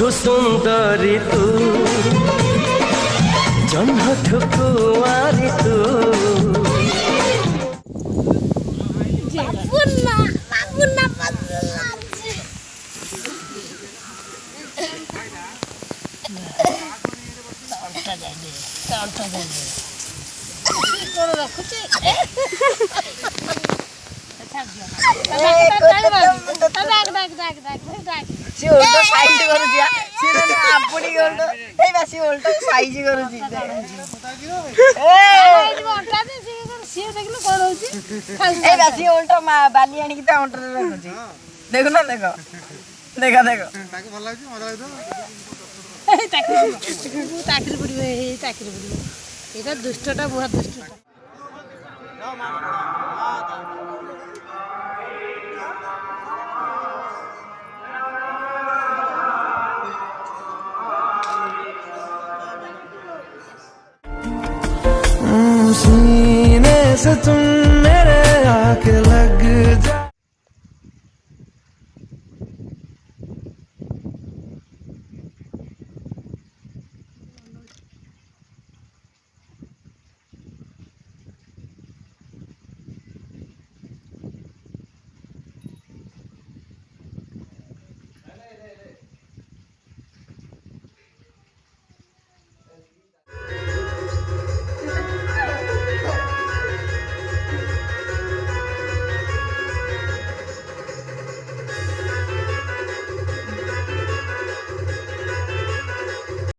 বধু সুন্দরী তু জন্ম ঠুকুয়ারি তু बाली आनी देखो ना देखो देखा देखो दुष्टा बहुत दुष्टा सीने से तुम मेरे आके लग जा।